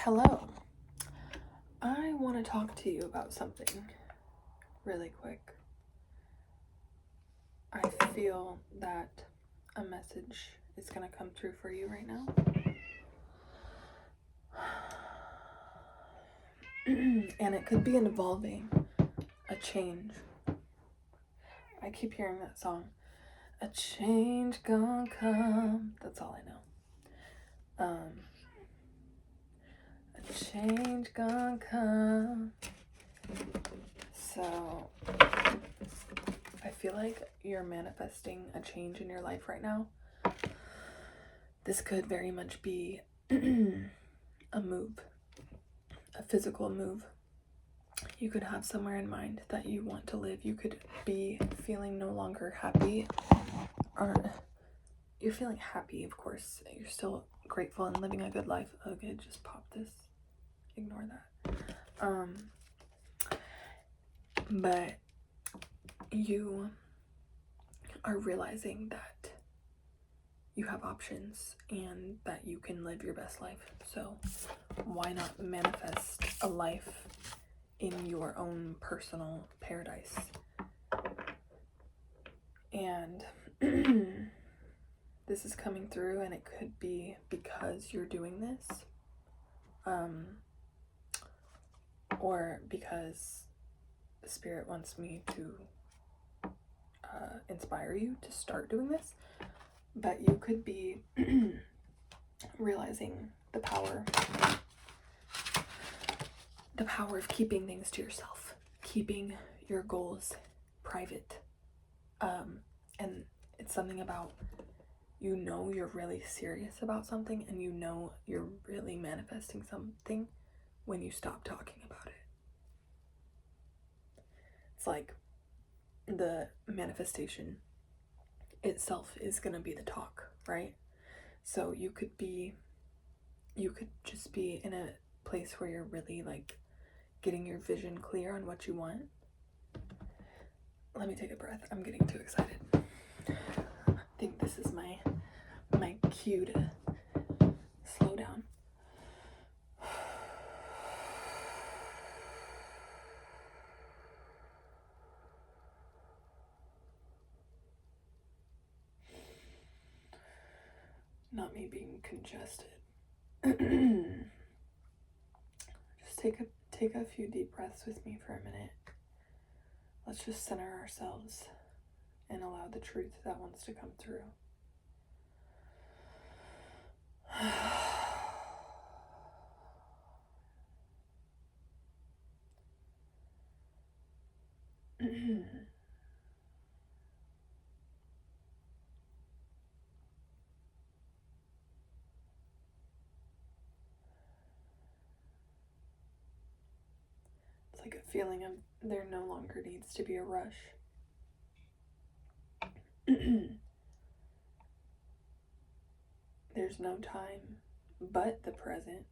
Hello. I want to talk to you about something really quick. I feel that a message is going to come through for you right now. And it could be involving a change. I keep hearing that song. A change gonna come. That's all I know. A change gonna come. So I feel like you're manifesting a change in your life right now. This could very much be a move, a physical move. You could have somewhere in mind that you want to live. You could be feeling no longer happy, or you're feeling happy, of course. You're still grateful and living a good life. Okay, just pop this. Ignore that. But you are realizing that you have options and that you can live your best life. So why not manifest a life in your own personal paradise? And this is coming through, and it could be because you're doing this, or because the Spirit wants me to inspire you to start doing this. But you could be realizing the power of keeping things to yourself, keeping your goals private. And it's something about, you're really serious about something, and you're really manifesting something when you stop talking about it. It's like the manifestation itself is going to be the talk, right? So you could just be in a place where you're really like getting your vision clear on what you want. Let me take a breath. I'm getting too excited. I think this is my cue to slow down. Not me being congested. Just take a few deep breaths with me for a minute. Let's just center ourselves and allow the truth that wants to come through. It's like a feeling of there no longer needs to be a rush. There's no time but the present.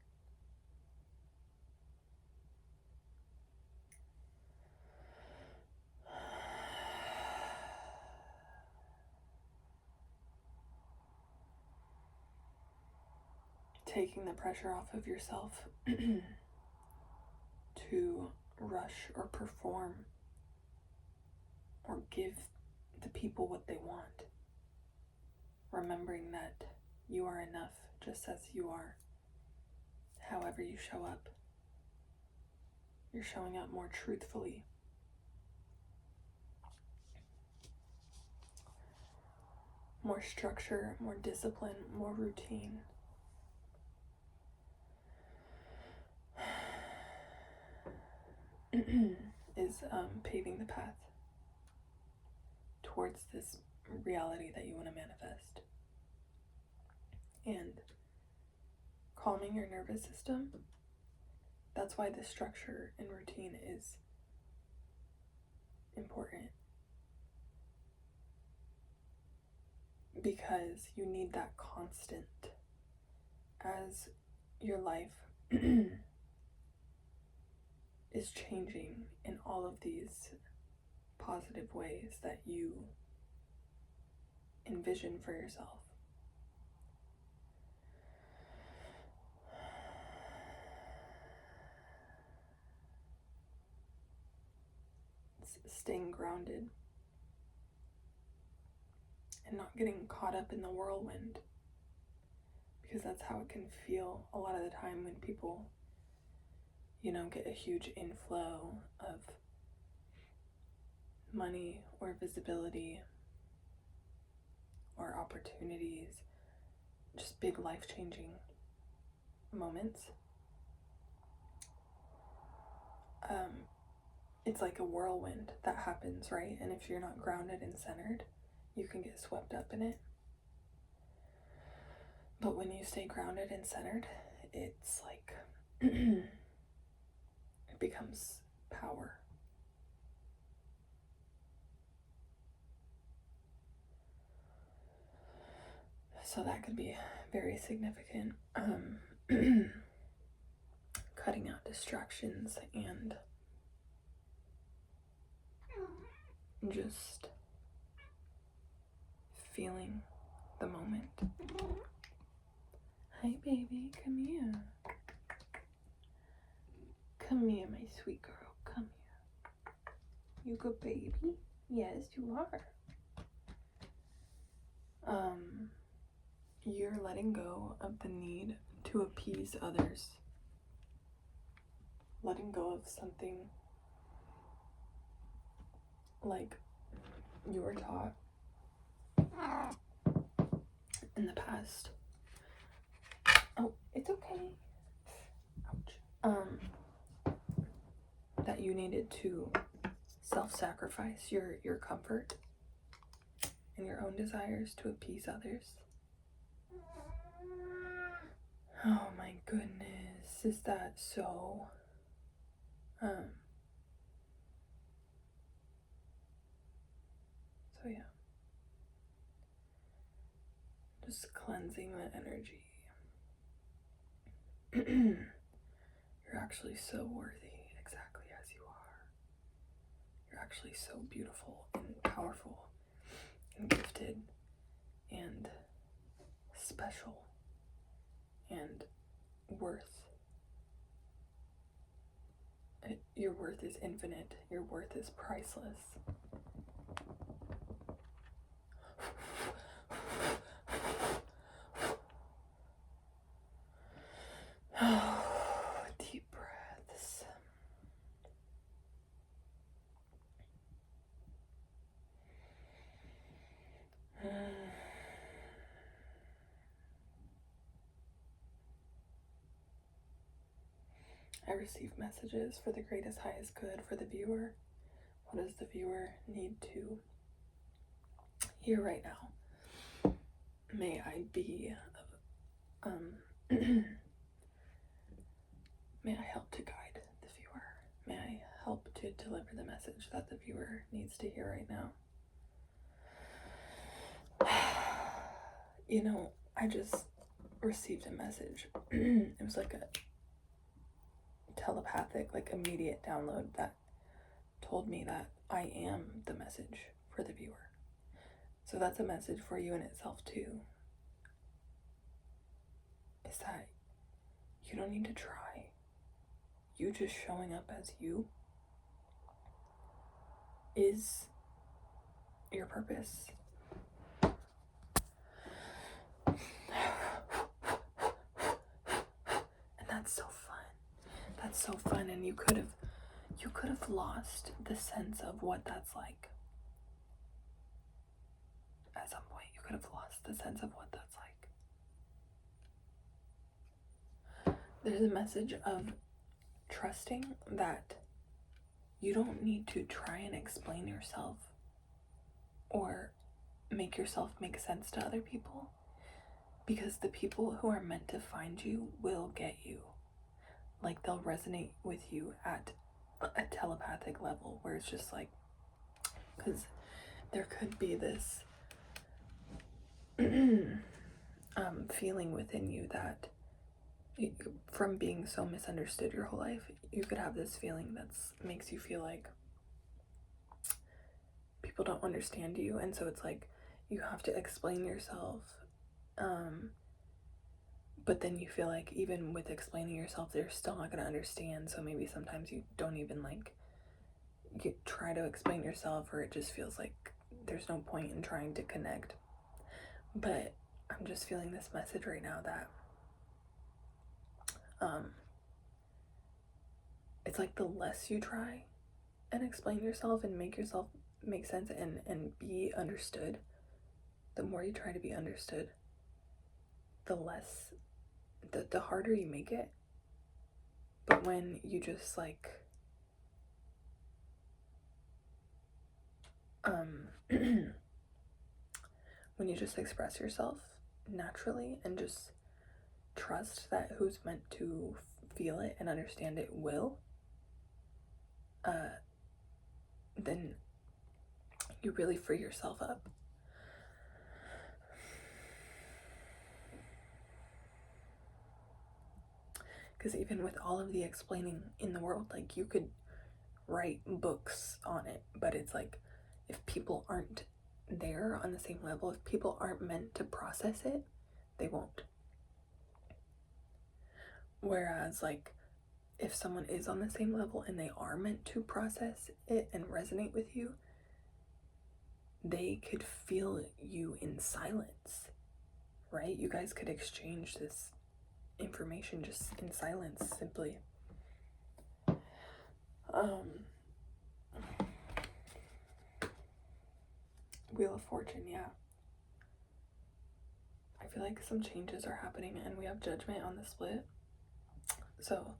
Taking the pressure off of yourself to rush or perform or give the people what they want. Remembering that you are enough just as you are. However you show up, you're showing up more truthfully. More structure, more discipline, more routine. is paving the path towards this reality that you want to manifest. And calming your nervous system, that's why the structure and routine is important. Because you need that constant as your life is changing in all of these positive ways that you envision for yourself. it's staying grounded and not getting caught up in the whirlwind, because that's how it can feel a lot of the time when people, get a huge inflow of money or visibility or opportunities, just big life-changing moments. It's like a whirlwind that happens, right? And if you're not grounded and centered, you can get swept up in it. But when you stay grounded and centered, it's like it becomes power. So that could be very significant. Cutting out distractions and just feeling the moment. Hi, baby, come here. Come here, my sweet girl, come here. You good baby? Yes, you are. You're letting go of the need to appease others. Letting go of something like you were taught in the past. Oh, it's okay. Ouch. That you needed to self-sacrifice your comfort and your own desires to appease others. Oh my goodness, is that so? So yeah. Just cleansing that energy. You're actually so worthy exactly as you are. You're actually so beautiful and powerful and gifted and special and worth. Your worth is infinite. Your worth is priceless. Deep breaths. I receive messages for the greatest, highest good for the viewer. What does the viewer need to hear right now? May I be, may I help to guide the viewer. May I help to deliver the message that the viewer needs to hear right now. I just received a message. It was like a telepathic, immediate download that told me that I am the message for the viewer. So that's a message for you in itself too. Is that you don't need to try. You just showing up as you is your purpose. And that's so fun. That's so fun. And you could have lost the sense of what that's like. At some point, you could have lost the sense of what that's like. There's a message of trusting that you don't need to try and explain yourself or make yourself make sense to other people, because the people who are meant to find you will get you. Like, they'll resonate with you at a telepathic level where it's just like, because there could be this feeling within you that from being so misunderstood your whole life, you could have this feeling that makes you feel like people don't understand you, and so it's like you have to explain yourself, but then you feel like even with explaining yourself, they're still not going to understand, so maybe sometimes you don't even you try to explain yourself, or it just feels like there's no point in trying to connect. But I'm just feeling this message right now that it's like the less you try and explain yourself and make yourself make sense and be understood, the more you try to be understood, the less, the harder you make it. But when you just like when you just express yourself naturally and just trust that who's meant to feel it and understand it will, then you really free yourself up. Because even with all of the explaining in the world, like, you could write books on it, but it's like, if people aren't there on the same level, if people aren't meant to process it, they won't. Whereas, like, if someone is on the same level and they are meant to process it and resonate with you, they could feel you in silence, right? You guys could exchange this information just in silence, simply. Wheel of Fortune, yeah. I feel like some changes are happening, and we have Judgment on the split. So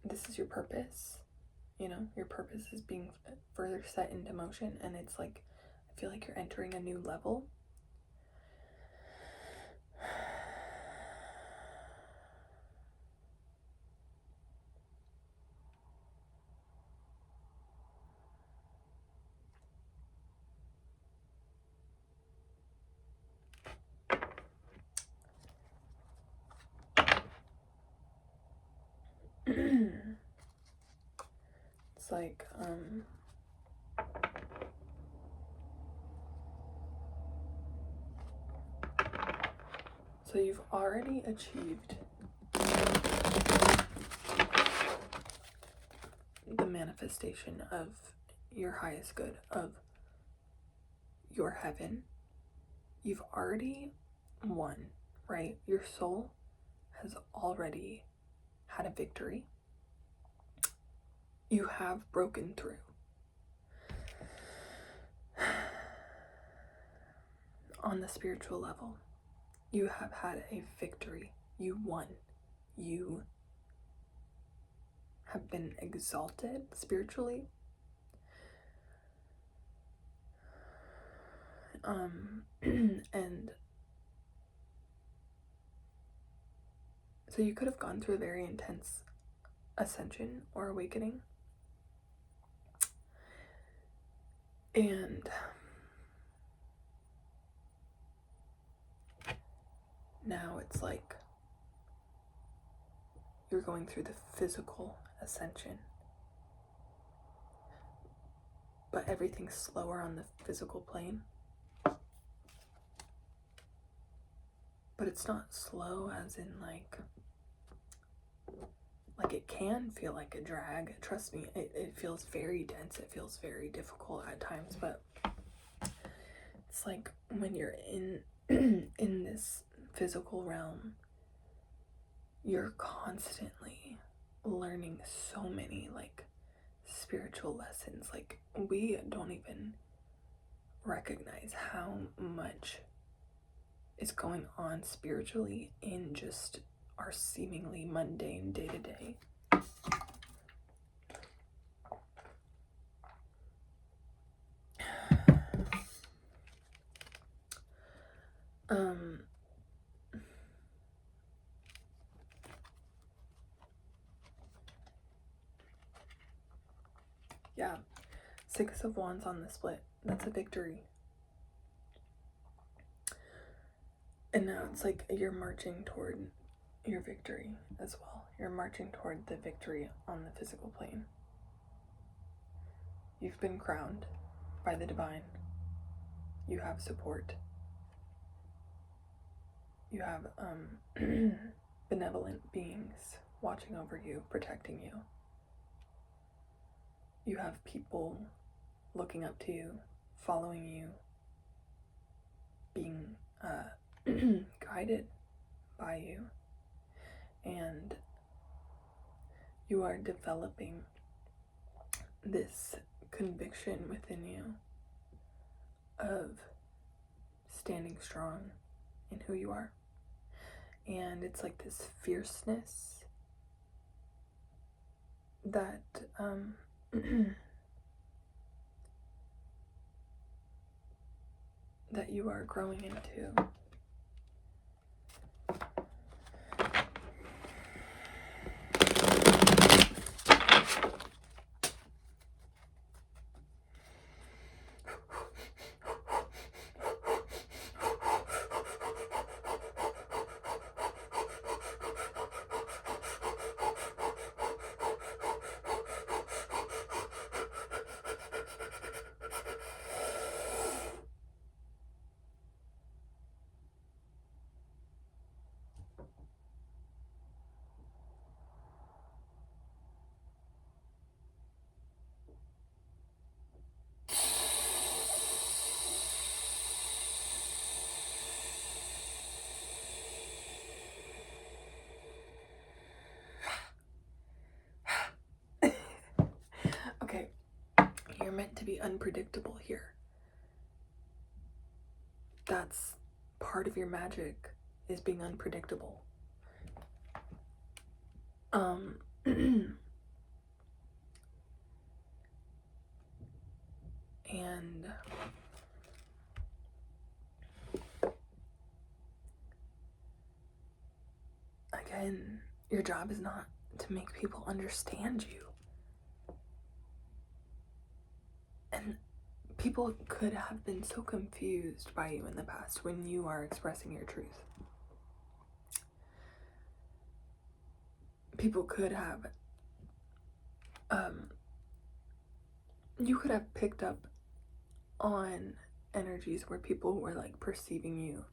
this is your purpose, you know, your purpose is being further set into motion, and it's like, I feel like you're entering a new level. It's like, so you've already achieved the manifestation of your highest good, of your heaven. You've already won, right? Your soul has already had a victory. You have broken through. On the spiritual level, you have had a victory. You won. You have been exalted spiritually. And so you could have gone through a very intense ascension or awakening. And now it's like you're going through the physical ascension. But everything's slower on the physical plane. But it's not slow as in like it can feel like a drag. Trust me, it feels very dense. It feels very difficult at times, but it's like when you're in in this physical realm, you're constantly learning so many like spiritual lessons. Like, we don't even recognize how much is going on spiritually in just our seemingly mundane day-to-day. Yeah, 6 of Wands on the split. That's a victory. And now it's like you're marching toward your victory as well. You're marching toward the victory on the physical plane. You've been crowned by the divine. You have support. You have benevolent beings watching over you, protecting you. you have people looking up to you, following you, being guided by you, and you are developing this conviction within you of standing strong in who you are. And it's like this fierceness that that you are growing into. Okay, you're meant to be unpredictable here. That's part of your magic, is being unpredictable. And again, your job is not to make people understand you. And people could have been so confused by you in the past when you are expressing your truth. People could have, you could have picked up on energies where people were like perceiving you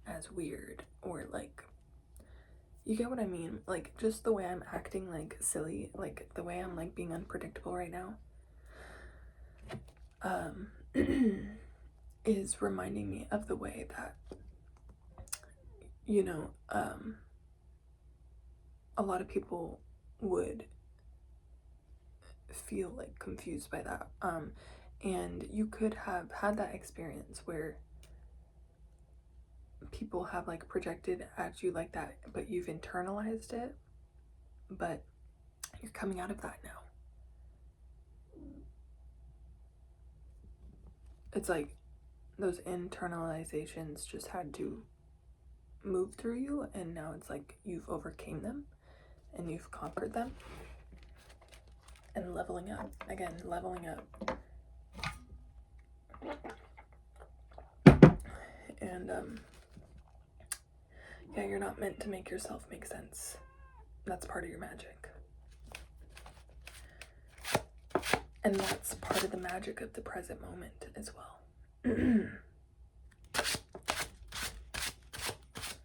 as weird, or like, you get what I mean? Like, just the way I'm acting like silly, like the way I'm like being unpredictable right now, is reminding me of the way that, you know, a lot of people would feel like confused by that. And you could have had that experience where people have like projected at you like that, but you've internalized it, but you're coming out of that now. It's like those internalizations just had to move through you, and now it's like you've overcame them and you've conquered them. And leveling up, again, leveling up. And yeah, you're not meant to make yourself make sense. That's part of your magic. And that's part of the magic of the present moment as well.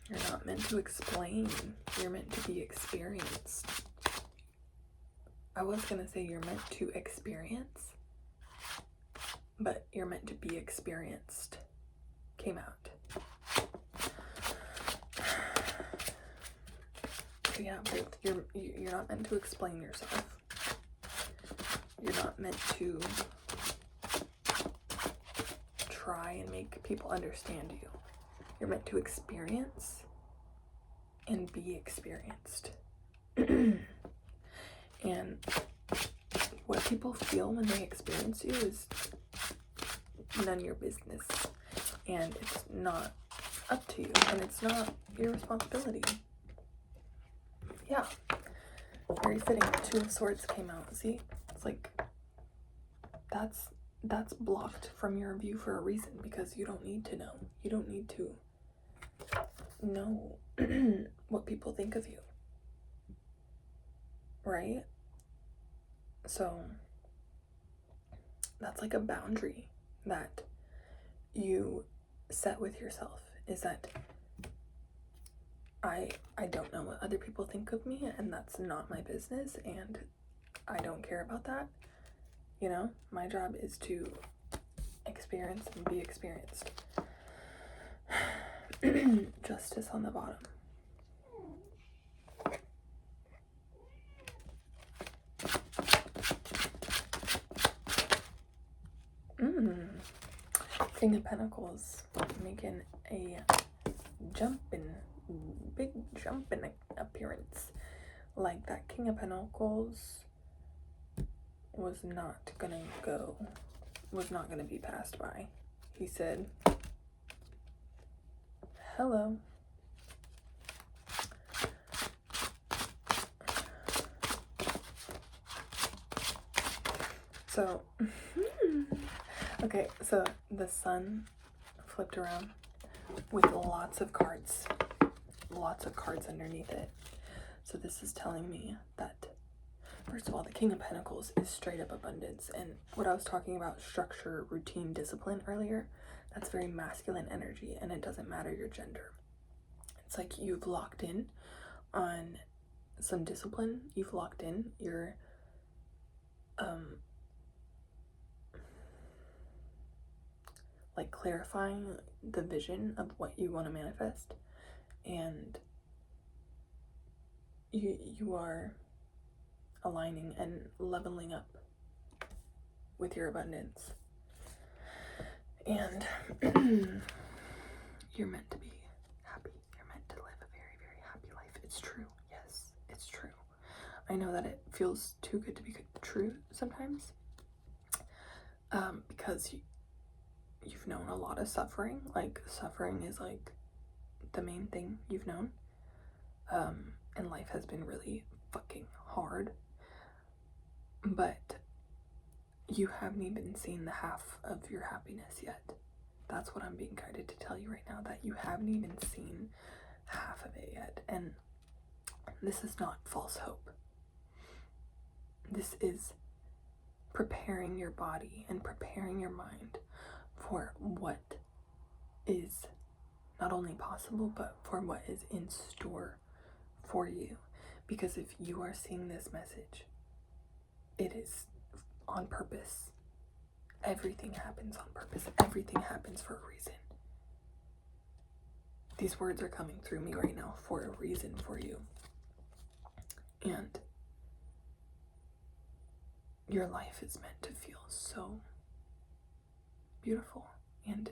You're not meant to explain. You're meant to be experienced. I was gonna say you're meant to experience, but you're meant to be experienced came out. So yeah, but you're not meant to explain yourself. You're not meant to try and make people understand you. You're meant to experience and be experienced. And what people feel when they experience you is none of your business. And it's not up to you. And it's not your responsibility. Yeah. Very fitting. Two of Swords came out. See? It's like, that's blocked from your view for a reason, because you don't need to know. You don't need to know what people think of you. Right? So that's like a boundary that you set with yourself, is that I don't know what other people think of me, and that's not my business, and I don't care about that. You know, my job is to experience and be experienced. Justice on the bottom. King of Pentacles making a big jumping appearance. Like that King of Pentacles was not gonna be passed by. He said, hello. So, okay, so the sun flipped around with lots of cards underneath it. So this is telling me that, first of all, the King of Pentacles is straight up abundance. And what I was talking about, structure, routine, discipline earlier, that's very masculine energy, and it doesn't matter your gender. It's like you've locked in on some discipline. You've locked in your like clarifying the vision of what you want to manifest, and you are aligning and leveling up with your abundance, and you're meant to be happy. You're meant to live a very, very happy life. It's true. Yes, it's true. I know that it feels too good to be true sometimes, because you've known a lot of suffering. Like, suffering is like the main thing you've known, and life has been really fucking hard, but you haven't even seen the half of your happiness yet. That's what I'm being guided to tell you right now, that you haven't even seen half of it yet. And this is not false hope. This is preparing your body and preparing your mind for what is not only possible, but for what is in store for you. Because if you are seeing this message, it is on purpose. Everything happens on purpose. Everything happens for a reason. These words are coming through me right now for a reason for you. And your life is meant to feel so beautiful. And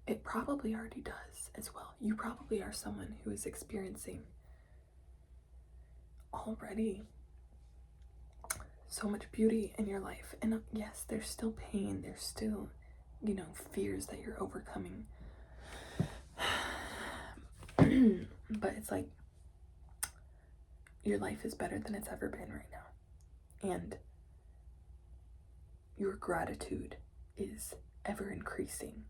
it probably already does as well. You probably are someone who is experiencing already so much beauty in your life. And yes, there's still pain. There's still, fears that you're overcoming. But it's like your life is better than it's ever been right now. And your gratitude is ever increasing.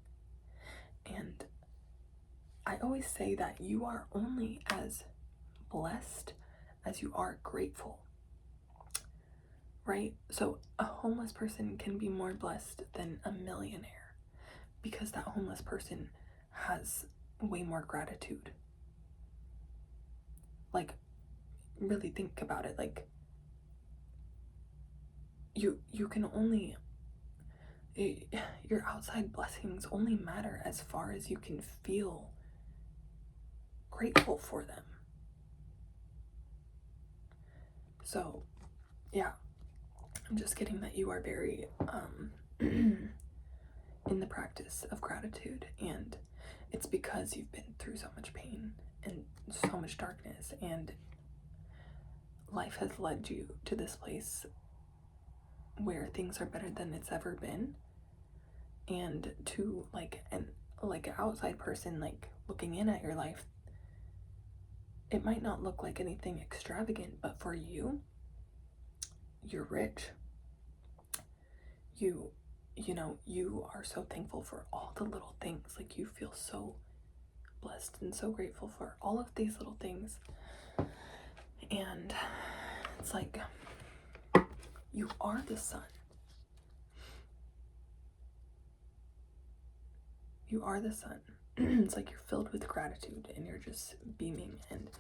And I always say that you are only as blessed as you are grateful, right? So a homeless person can be more blessed than a millionaire because that homeless person has way more gratitude. Like, really think about it. Like, you can only, your outside blessings only matter as far as you can feel grateful for them. So yeah, I'm just getting that you are very in the practice of gratitude, and it's because you've been through so much pain and so much darkness, and life has led you to this place where things are better than it's ever been. And to an outside person, like, looking in at your life, it might not look like anything extravagant, but for you, you're rich. You are so thankful for all the little things. Like, you feel so blessed and so grateful for all of these little things. And it's like, you are the sun. You are the sun. It's like you're filled with gratitude and you're just beaming, and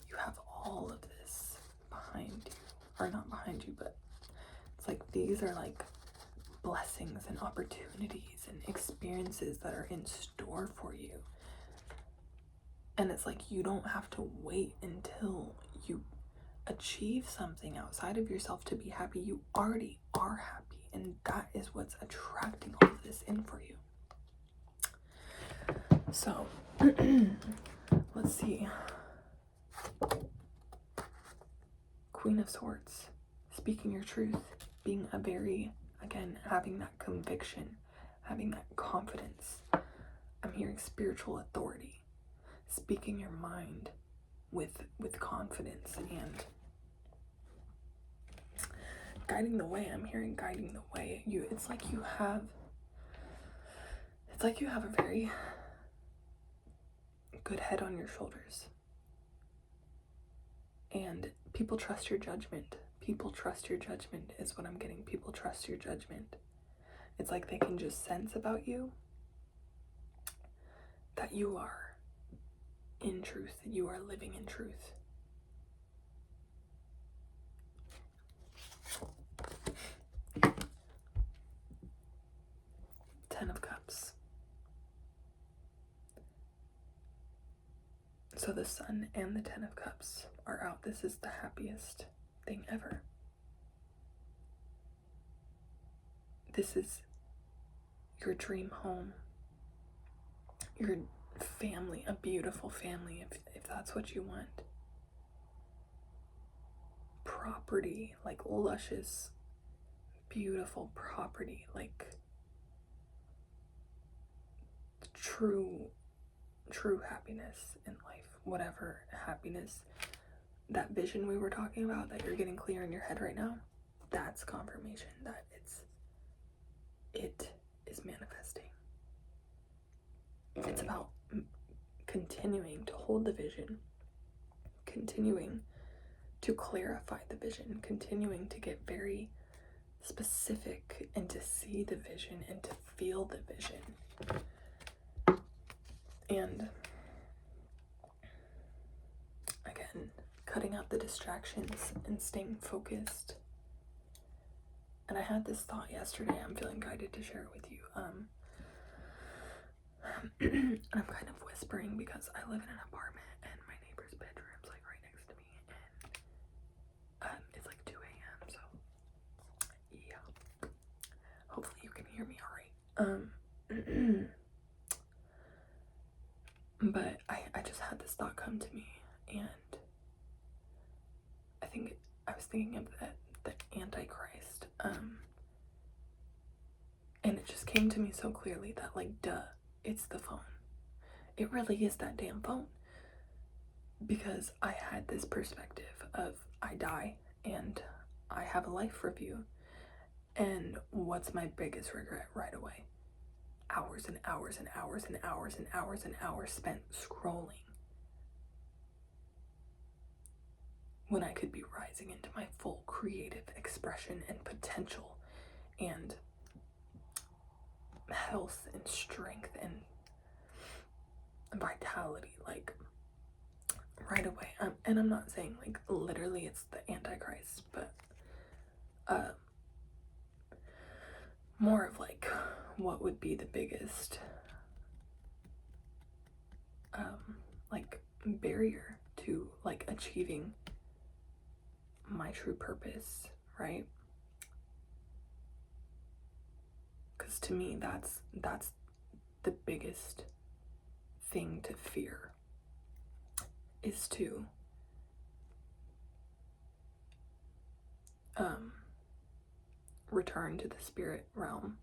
you have all of this behind you. Or not behind you, but It's like these are like blessings and opportunities and experiences that are in store for you. And it's like you don't have to wait until you achieve something outside of yourself to be happy. You already are happy, and that is what's attracting all of this in for you. So let's see. Queen of Swords, speaking your truth, being a very, again, having that conviction, having that confidence. I'm hearing spiritual authority, speaking your mind with confidence and guiding the way. I'm hearing guiding the way. It's like you have a very good head on your shoulders. And people trust your judgment. People trust your judgment is what I'm getting. People trust your judgment. It's like they can just sense about you that you are in truth, that you are living in truth. Ten of Cups. So the Sun and the Ten of Cups are out. This is the happiest thing ever. This is your dream home, your family, a beautiful family, if that's what you want. Property, like luscious, beautiful property, like true happiness in life, whatever happiness, that vision we were talking about that you're getting clear in your head right now, that's confirmation that it is manifesting. It's about continuing to hold the vision, continuing to clarify the vision, continuing to get very specific and to see the vision and to feel the vision. And again, cutting out the distractions and staying focused. And I had this thought yesterday. I'm feeling guided to share it with you. I'm kind of whispering because I live in an apartment and my neighbor's bedroom's like right next to me, and it's like 2 a.m. So yeah, hopefully you can hear me all right. But I just had this thought come to me, and I was thinking of the Antichrist, and it just came to me so clearly that, like, duh, it's the phone. It really is that damn phone. Because I had this perspective of I die and I have a life review, and what's my biggest regret right away? Hours and hours and hours and hours and hours and hours spent scrolling when I could be rising into my full creative expression and potential and health and strength and vitality, like right away. And I'm not saying like literally it's the Antichrist, but more of like what would be the biggest like barrier to like achieving my true purpose, right? Because to me that's the biggest thing to fear, is to return to the spirit realm,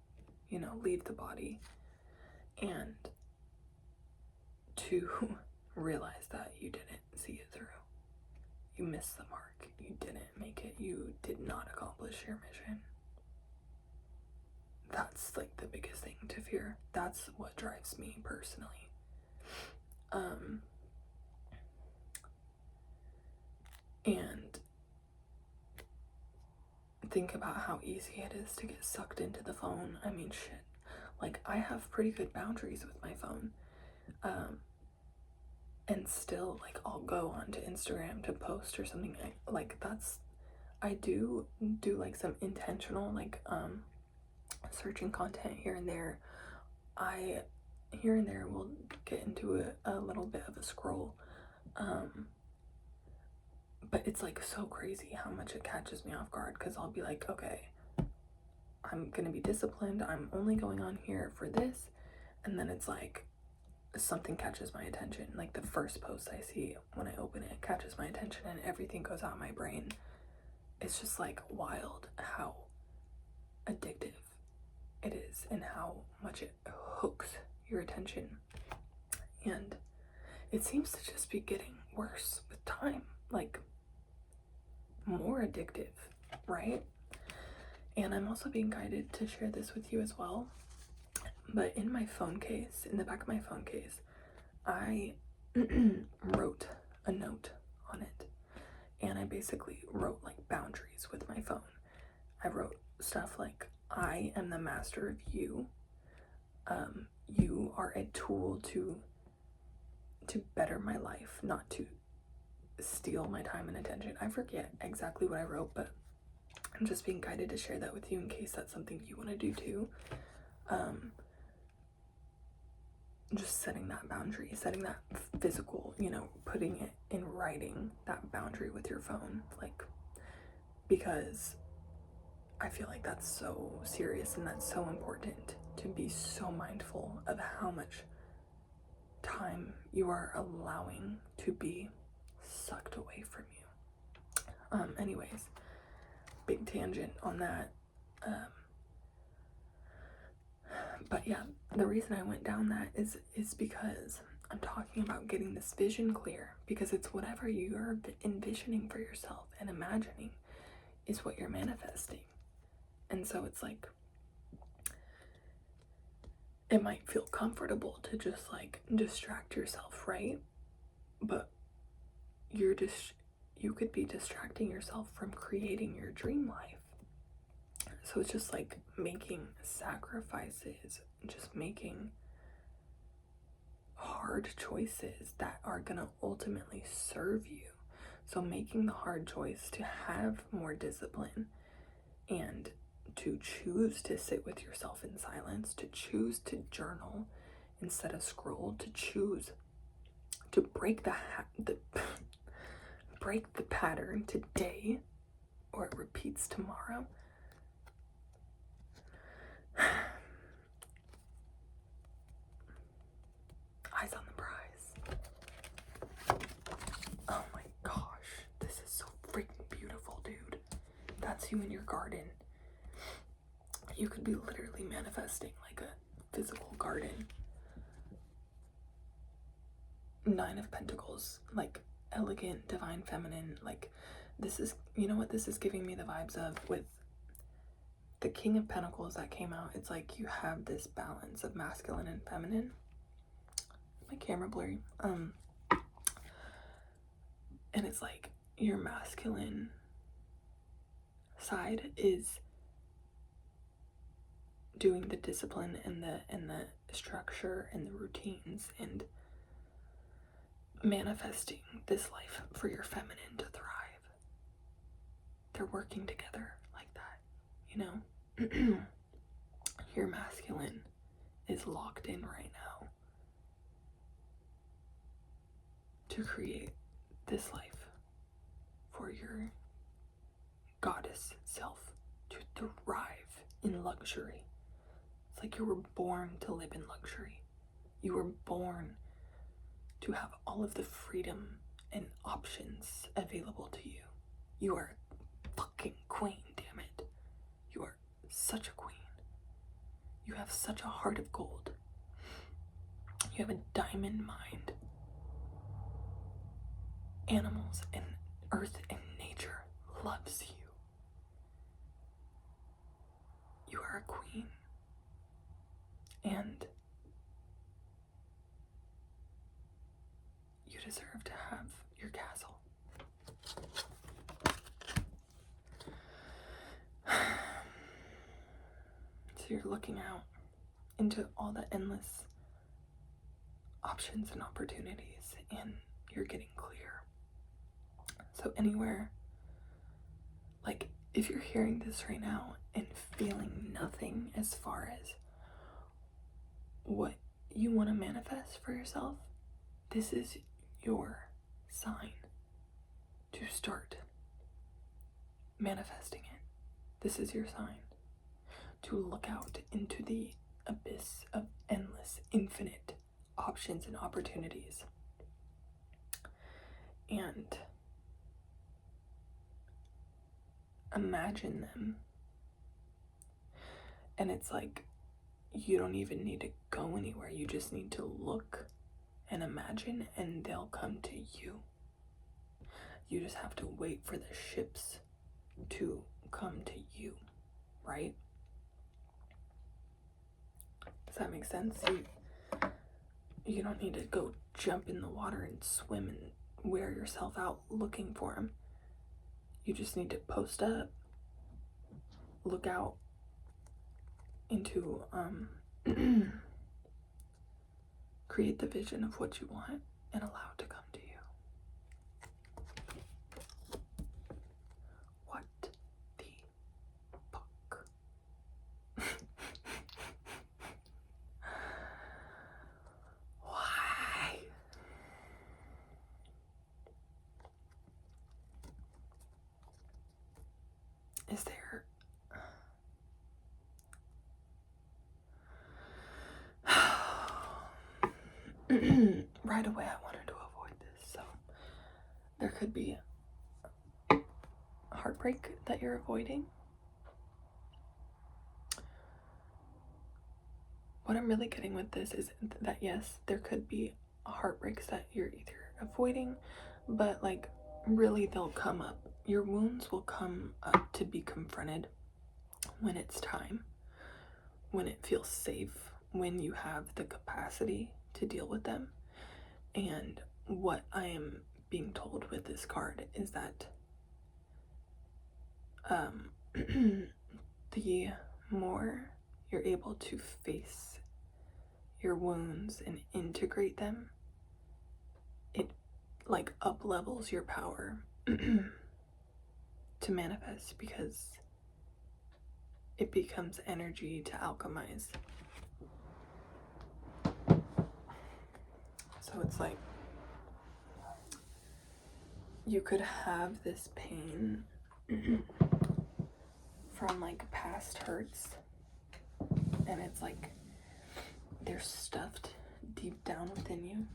you know, leave the body, and to realize that you didn't see it through. You missed the mark. You didn't make it. You did not accomplish your mission. That's like the biggest thing to fear. That's what drives me personally. And think about how easy it is to get sucked into the phone. I mean, shit. Like, I have pretty good boundaries with my phone. And still, like, I'll go onto Instagram to post or something. Like, that's, I do like some intentional like searching content here and there. I here and there will get into a little bit of a scroll, but it's like so crazy how much it catches me off guard, because I'll be like, okay, I'm gonna be disciplined, I'm only going on here for this, and then it's like something catches my attention, like the first post I see when I open it catches my attention and everything goes out of my brain. It's just like wild how addictive it is and how much it hooks your attention. And it seems to just be getting worse with time, like more addictive, right? And I'm also being guided to share this with you as well. But in my phone case, in the back of my phone case, I wrote a note on it. And I basically wrote like boundaries with my phone. I wrote stuff like, I am the master of you. You are a tool to better my life, not to steal my time and attention. I forget exactly what I wrote, but I'm just being guided to share that with you in case that's something you want to do too. Just setting that boundary, setting that physical, putting it in writing, that boundary with your phone, like, because I feel like that's so serious and that's so important to be so mindful of how much time you are allowing to be sucked away from you. Anyways, big tangent on that. But yeah, the reason I went down that is because I'm talking about getting this vision clear, because it's whatever you're envisioning for yourself and imagining is what you're manifesting. And so it's like, it might feel comfortable to just like distract yourself, right? But you could be distracting yourself from creating your dream life. So it's just like making sacrifices, just making hard choices that are gonna ultimately serve you. So making the hard choice to have more discipline and to choose to sit with yourself in silence, to choose to journal instead of scroll, to choose to break break the pattern today, or it repeats tomorrow. Eyes on the prize. Oh my gosh, this is so freaking beautiful, dude. That's you in your garden. You could be literally manifesting like a physical garden. 9 of Pentacles, like elegant, divine, feminine. Like, this is, you know what this is giving me the vibes of with the King of Pentacles that came out. It's like you have this balance of masculine and feminine. My camera blurry. And it's like your masculine side is doing the discipline and the structure and the routines and manifesting this life for your feminine to thrive. They're working together like that, Your masculine is locked in right now to create this life for your goddess self to thrive in luxury. It's like you were born to live in luxury. You were born to have all of the freedom and options available to you. You are a fucking queen, damn it. You are such a queen. You have such a heart of gold. You have a diamond mind. Animals and earth and nature loves you. You are a queen. And you deserve to have your castle. So you're looking out into all the endless options and opportunities, and you're getting clear. So anywhere, like if you're hearing this right now and feeling nothing as far as what you want to manifest for yourself, this is your sign to start manifesting it. This is your sign to look out into the abyss of endless, infinite options and opportunities. And imagine them. And it's like, you don't even need to go anywhere. You just need to look and imagine, and they'll come to you. You just have to wait for the ships to come to you, right? Does that make sense? You don't need to go jump in the water and swim and wear yourself out looking for them. You just need to post up, look out into, create the vision of what you want and allow it to come to you. What the fuck? Why? Is there right away I wanted to avoid this, so there could be heartbreak that you're avoiding. What I'm really getting with this is that yes, there could be heartbreaks that you're either avoiding, but like really they'll come up. Your wounds will come up to be confronted when it's time, when it feels safe, when you have the capacity to deal with them. And what I am being told with this card is that the more you're able to face your wounds and integrate them, it like up levels your power to manifest, because it becomes energy to alchemize. So it's like you could have this pain from like past hurts, and it's like they're stuffed deep down within you.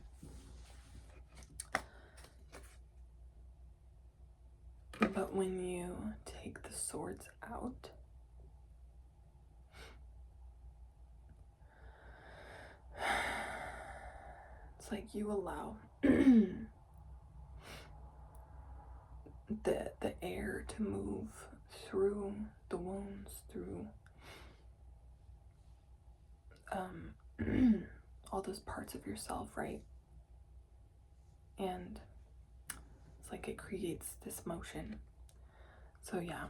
But when you take the swords out, it's like you allow the air to move through the wounds, through all those parts of yourself, right? And it's like it creates this motion. So yeah,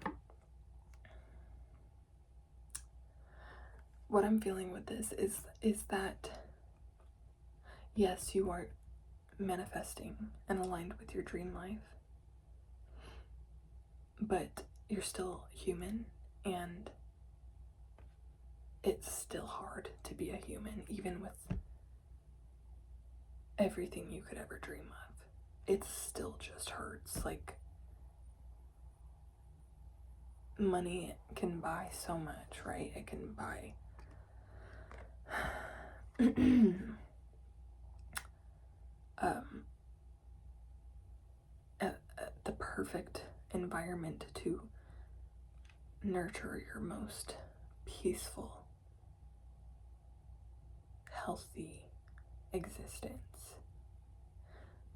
what I'm feeling with this is that yes, you are manifesting and aligned with your dream life, but you're still human, and it's still hard to be a human, even with everything you could ever dream of. It still just hurts. Like, money can buy so much, right? It can buy the perfect environment to nurture your most peaceful, healthy existence.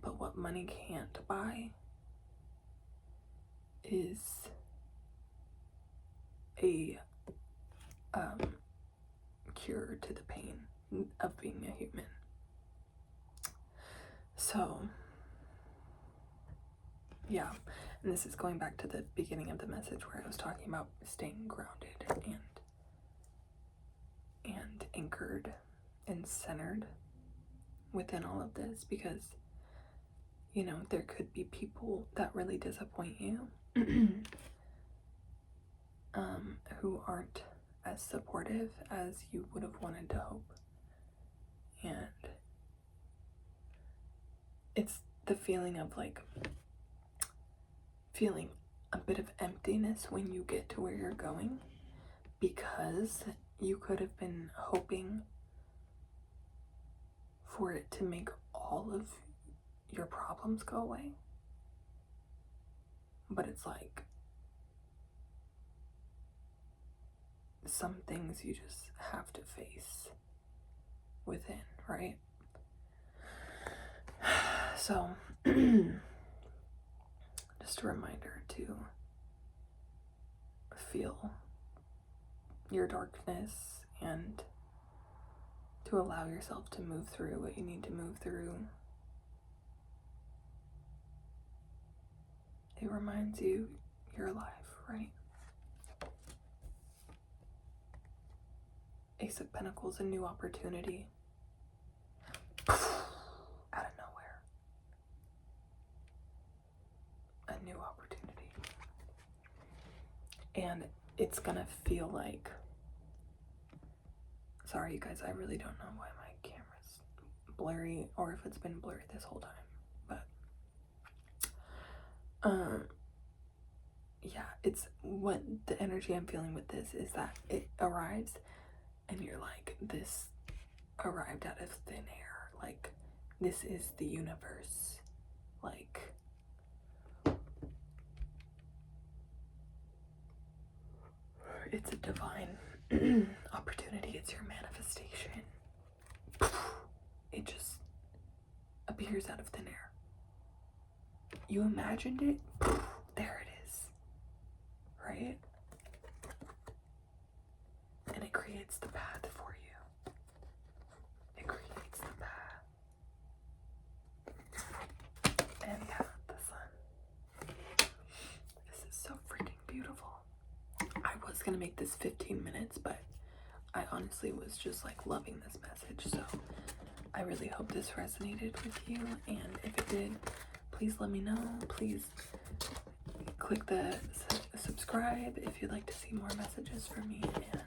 But what money can't buy is a cure to the pain of being a human. So yeah, and this is going back to the beginning of the message where I was talking about staying grounded and anchored and centered within all of this, because you know there could be people that really disappoint you who aren't as supportive as you would have wanted to hope. And it's the feeling of like feeling a bit of emptiness when you get to where you're going, because you could have been hoping for it to make all of your problems go away. But it's like some things you just have to face within, right? So, just a reminder to feel your darkness and to allow yourself to move through what you need to move through. It reminds you you're alive, right? Ace of Pentacles, a new opportunity. Out of nowhere. A new opportunity. And it's gonna feel like, sorry you guys, I really don't know why my camera's blurry or if it's been blurry this whole time, but yeah, it's what the energy I'm feeling with this is that it arrives and you're like, this arrived out of thin air. Like, this is the universe. Like, it's a divine opportunity. It's your manifestation. It just appears out of thin air. You imagined it, there it is, right? And it creates the path for you. It creates the path. And yeah, the sun. This is so freaking beautiful. I was gonna make this 15 minutes, but I honestly was just like loving this message. So I really hope this resonated with you. And if it did, please let me know. Please click the subscribe if you'd like to see more messages from me. And